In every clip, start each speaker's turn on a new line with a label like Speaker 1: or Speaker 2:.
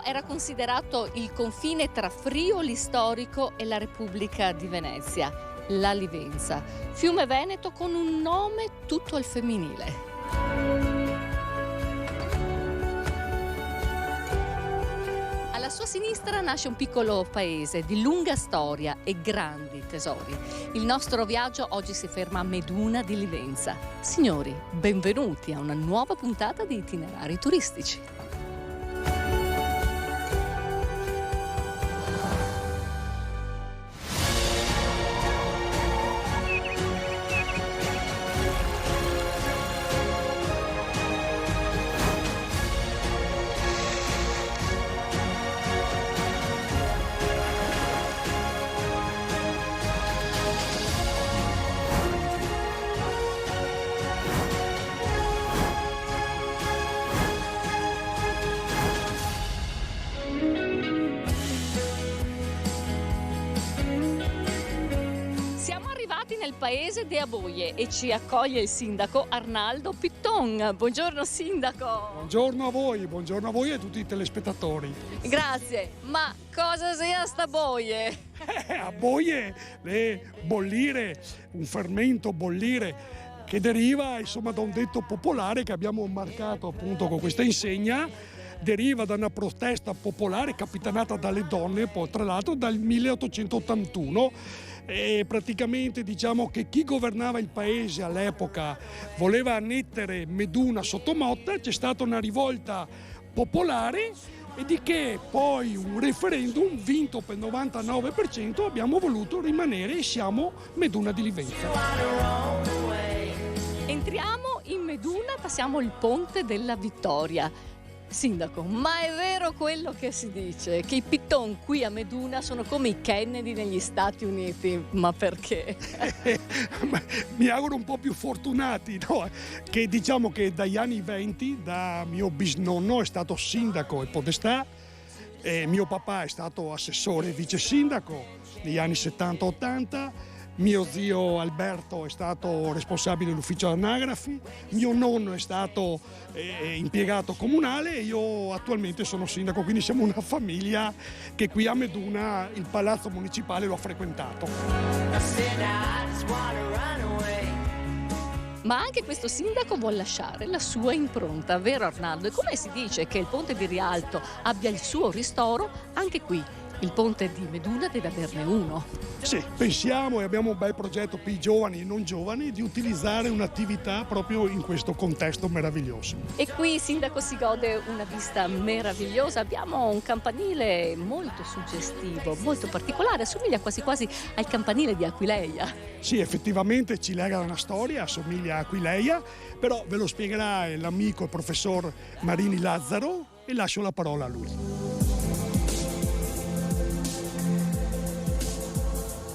Speaker 1: era considerato il confine tra Friuli storico e la Repubblica di Venezia, la Livenza, fiume veneto con un nome tutto al femminile. Alla sua sinistra nasce un piccolo paese di lunga storia e grandi tesori. Il nostro viaggio oggi si ferma a Meduna di Livenza. Signori, benvenuti a una nuova puntata di Itinerari Turistici. Nel paese di Aboie e ci accoglie il sindaco Arnaldo Pitton. Buongiorno sindaco.
Speaker 2: Buongiorno a voi e a tutti i telespettatori.
Speaker 1: Grazie, ma cosa sia sta boie?
Speaker 2: A boie, bollire, un fermento bollire che deriva insomma da un detto popolare che abbiamo marcato appunto con questa insegna. Deriva da una protesta popolare capitanata dalle donne, poi tra l'altro dal 1881. E praticamente diciamo che chi governava il paese all'epoca voleva annettere Meduna sotto Motta, c'è stata una rivolta popolare e di che poi un referendum vinto per il 99% abbiamo voluto rimanere e siamo Meduna di Livenza.
Speaker 1: Entriamo in Meduna, passiamo il ponte della Vittoria. Sindaco, ma è vero quello che si dice, che i Pitton qui a Meduna sono come i Kennedy negli Stati Uniti? Ma perché?
Speaker 2: Mi auguro un po' più fortunati, no? Che diciamo che dagli anni 20, da mio bisnonno è stato sindaco e podestà, e mio papà è stato assessore e vice sindaco negli anni 70-80, mio zio Alberto è stato responsabile dell'ufficio anagrafi, mio nonno è stato impiegato comunale e io attualmente sono sindaco, quindi siamo una famiglia che qui a Meduna il palazzo municipale lo ha frequentato.
Speaker 1: Ma anche questo sindaco vuole lasciare la sua impronta, vero Arnaldo? E come si dice che il ponte di Rialto abbia il suo ristoro, anche qui il ponte di Meduna deve averne uno.
Speaker 2: Sì, pensiamo e abbiamo un bel progetto per i giovani e non giovani di utilizzare un'attività proprio in questo contesto meraviglioso.
Speaker 1: E qui, sindaco, si gode una vista meravigliosa. Abbiamo un campanile molto suggestivo, molto particolare, assomiglia quasi quasi al campanile di Aquileia.
Speaker 2: Sì, effettivamente ci lega una storia, assomiglia a Aquileia, però ve lo spiegherà l'amico e professor Marini Lazzaro e lascio la parola a lui.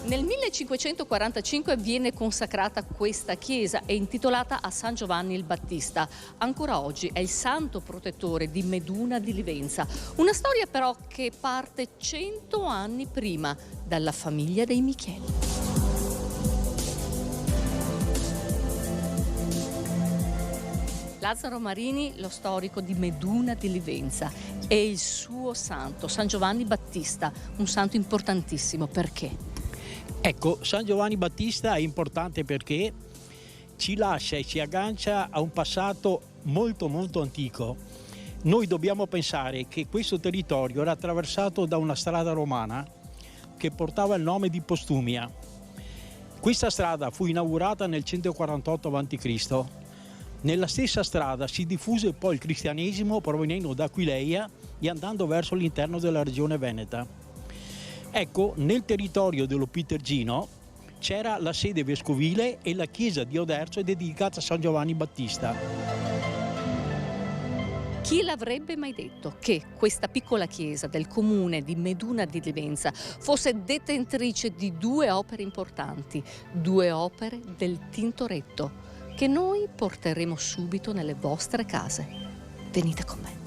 Speaker 1: Nel 1545 viene consacrata questa chiesa e intitolata a San Giovanni il Battista. Ancora oggi è il santo protettore di Meduna di Livenza. Una storia però che parte 100 anni prima dalla famiglia dei Micheli. Lazzaro Marini, lo storico di Meduna di Livenza, e il suo santo, San Giovanni Battista, un santo importantissimo. Perché?
Speaker 3: Ecco, San Giovanni Battista è importante perché ci lascia e ci aggancia a un passato molto molto antico. Noi dobbiamo pensare che questo territorio era attraversato da una strada romana che portava il nome di Postumia. Questa strada fu inaugurata nel 148 a.C. Nella stessa strada si diffuse poi il cristianesimo provenendo da Aquileia e andando verso l'interno della regione veneta. Ecco, nel territorio dello Pitergino c'era la sede vescovile e la chiesa di Oderzo è dedicata a San Giovanni Battista.
Speaker 1: Chi l'avrebbe mai detto che questa piccola chiesa del comune di Meduna di Livenza fosse detentrice di due opere importanti, due opere del Tintoretto, che noi porteremo subito nelle vostre case. Venite con me.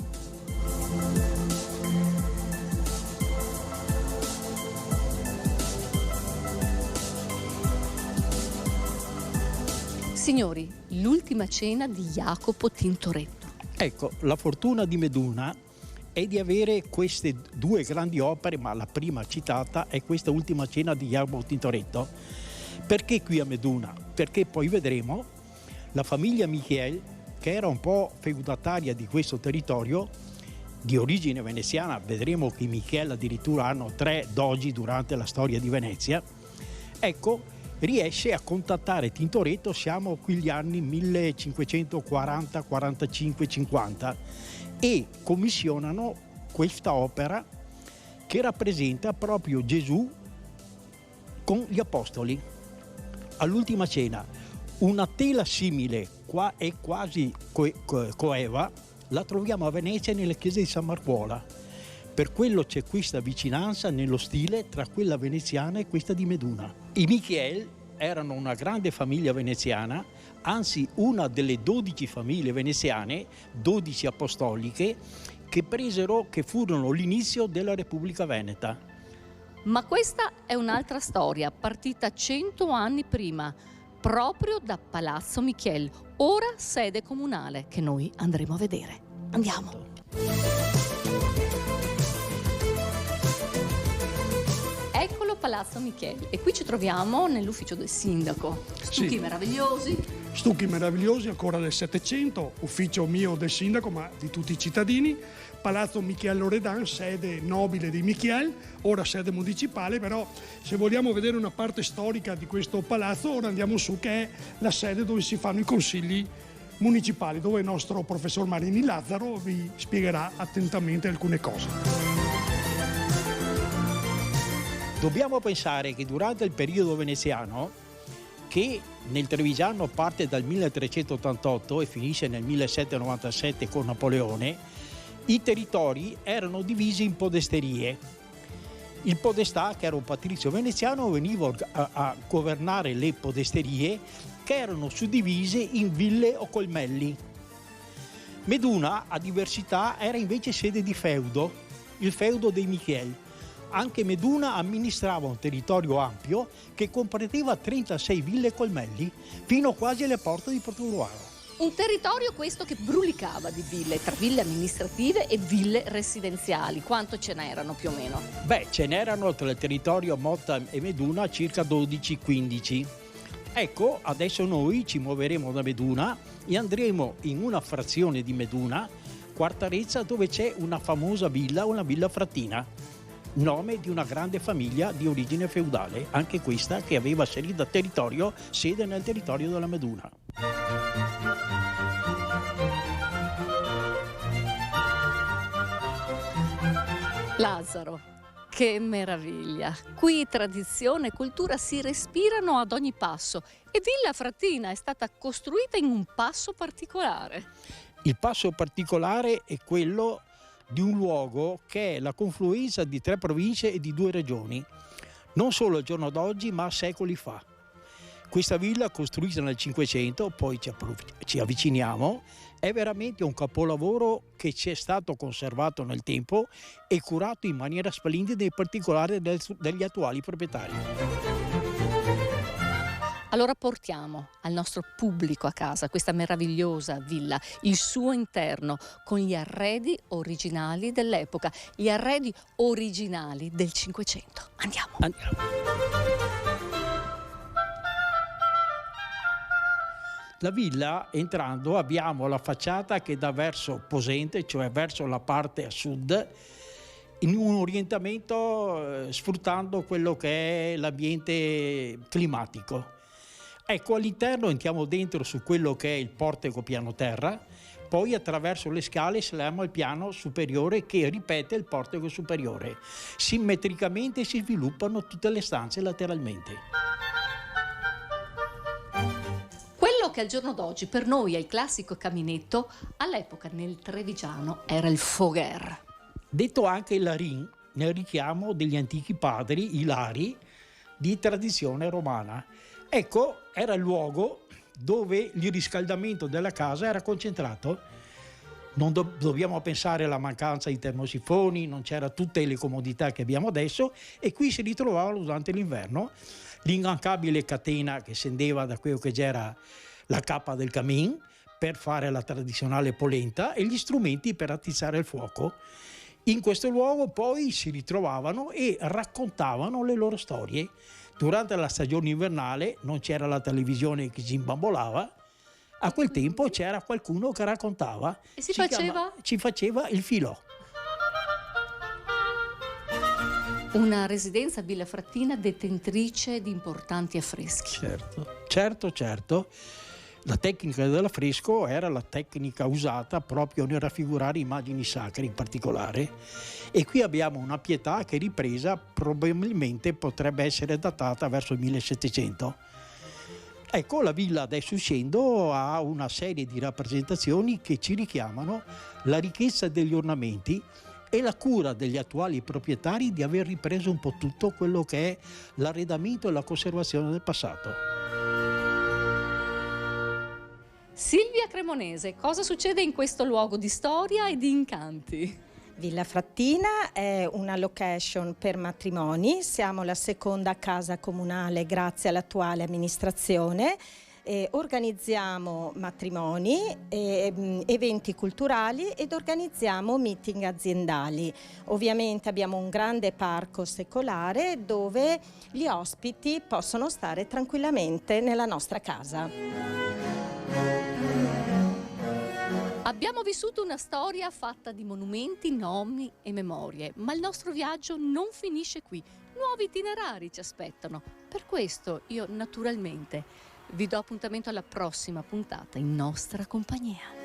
Speaker 1: Signori, l'ultima cena di Jacopo Tintoretto.
Speaker 3: Ecco, la fortuna di Meduna è di avere queste due grandi opere, ma la prima citata è questa Ultima cena di Jacopo Tintoretto. Perché qui a Meduna? Perché poi vedremo la famiglia Michiel, che era un po' feudataria di questo territorio, di origine veneziana. Vedremo che i Michiel addirittura hanno 3 dogi durante la storia di Venezia. Ecco, riesce a contattare Tintoretto, siamo qui gli anni 1540, 45, 50, e commissionano questa opera che rappresenta proprio Gesù con gli apostoli all'ultima cena. Una tela simile, qua è quasi coeva, la troviamo a Venezia nella chiesa di San Marcuola. Per quello c'è questa vicinanza nello stile tra quella veneziana e questa di Meduna. I Michiel erano una grande famiglia veneziana, anzi una delle 12 famiglie veneziane, 12 apostoliche, che furono l'inizio della Repubblica Veneta.
Speaker 1: Ma questa è un'altra storia, partita 100 anni prima, proprio da Palazzo Michiel, ora sede comunale, che noi andremo a vedere. Andiamo! Eccolo Palazzo Michiel, e qui ci troviamo nell'ufficio del sindaco. Stucchi
Speaker 2: Sì.
Speaker 1: meravigliosi.
Speaker 2: Stucchi meravigliosi ancora del Settecento, ufficio mio del sindaco ma di tutti i cittadini. Palazzo Michiel Loredan, sede nobile di Michiel, ora sede municipale, però se vogliamo vedere una parte storica di questo palazzo ora andiamo su, che è la sede dove si fanno i consigli municipali, dove il nostro professor Marini Lazzaro vi spiegherà attentamente alcune cose.
Speaker 3: Dobbiamo pensare che durante il periodo veneziano, che nel Trevigiano parte dal 1388 e finisce nel 1797 con Napoleone, i territori erano divisi in podesterie. Il podestà, che era un patrizio veneziano, veniva a governare le podesterie, che erano suddivise in ville o colmelli. Meduna, a diversità, era invece sede di feudo, il feudo dei Michiel. Anche Meduna amministrava un territorio ampio che comprendeva 36 ville e colmelli, fino quasi alle porte di Portogruaro.
Speaker 1: Un territorio questo che brulicava di ville, tra ville amministrative e ville residenziali. Quanto ce n'erano più o meno?
Speaker 3: Beh, ce n'erano tra il territorio Motta e Meduna circa 12-15. Ecco, adesso noi ci muoveremo da Meduna e andremo in una frazione di Meduna, Quartarezza, dove c'è una famosa villa, una villa Frattina, nome di una grande famiglia di origine feudale, anche questa che aveva sede nel territorio della Meduna.
Speaker 1: Lazzaro, che meraviglia! Qui tradizione e cultura si respirano ad ogni passo e Villa Frattina è stata costruita in un passo particolare.
Speaker 3: Il passo particolare è quello di un luogo che è la confluenza di 3 province e di 2 regioni, non solo al giorno d'oggi ma secoli fa. Questa villa, costruita nel 500, poi ci avviciniamo, è veramente un capolavoro che ci è stato conservato nel tempo e curato in maniera splendida, in particolare dagli attuali proprietari.
Speaker 1: Allora portiamo al nostro pubblico a casa questa meravigliosa villa, il suo interno, con gli arredi originali dell'epoca, gli arredi originali del Cinquecento. Andiamo.
Speaker 3: La villa, entrando, abbiamo la facciata che dà verso Posente, cioè verso la parte a sud, in un orientamento sfruttando quello che è l'ambiente climatico. Ecco, all'interno entriamo dentro su quello che è il portico piano terra, poi attraverso le scale saliamo al piano superiore che ripete il portico superiore. Simmetricamente si sviluppano tutte le stanze lateralmente.
Speaker 1: Quello che al giorno d'oggi per noi è il classico caminetto, all'epoca nel Trevigiano era il foguer.
Speaker 3: Detto anche il larin, nel richiamo degli antichi padri, i lari, di tradizione romana. Ecco, era il luogo dove il riscaldamento della casa era concentrato. Non dobbiamo pensare alla mancanza di termosifoni, non c'era tutte le comodità che abbiamo adesso e qui si ritrovavano durante l'inverno l'ingancabile catena che scendeva da quello che era la cappa del camin per fare la tradizionale polenta e gli strumenti per attizzare il fuoco. In questo luogo poi si ritrovavano e raccontavano le loro storie. Durante la stagione invernale non c'era la televisione che si imbambolava, a quel tempo c'era qualcuno che raccontava.
Speaker 1: E ci
Speaker 3: faceva il filò.
Speaker 1: Una residenza a Villa Frattina detentrice di importanti affreschi.
Speaker 3: Certo. La tecnica dell'affresco era la tecnica usata proprio nel raffigurare immagini sacre in particolare, e qui abbiamo una pietà che ripresa probabilmente potrebbe essere datata verso il 1700. Ecco, la villa adesso uscendo ha una serie di rappresentazioni che ci richiamano la ricchezza degli ornamenti e la cura degli attuali proprietari di aver ripreso un po' tutto quello che è l'arredamento e la conservazione del passato.
Speaker 1: Silvia Cremonese, cosa succede in questo luogo di storia e di incanti?
Speaker 4: Villa Frattina è una location per matrimoni, siamo la seconda casa comunale grazie all'attuale amministrazione. Organizziamo matrimoni, eventi culturali ed organizziamo meeting aziendali. Ovviamente abbiamo un grande parco secolare dove gli ospiti possono stare tranquillamente nella nostra casa.
Speaker 1: Abbiamo vissuto una storia fatta di monumenti, nomi e memorie, ma il nostro viaggio non finisce qui. Nuovi itinerari ci aspettano. Per questo io naturalmente vi do appuntamento alla prossima puntata in nostra compagnia.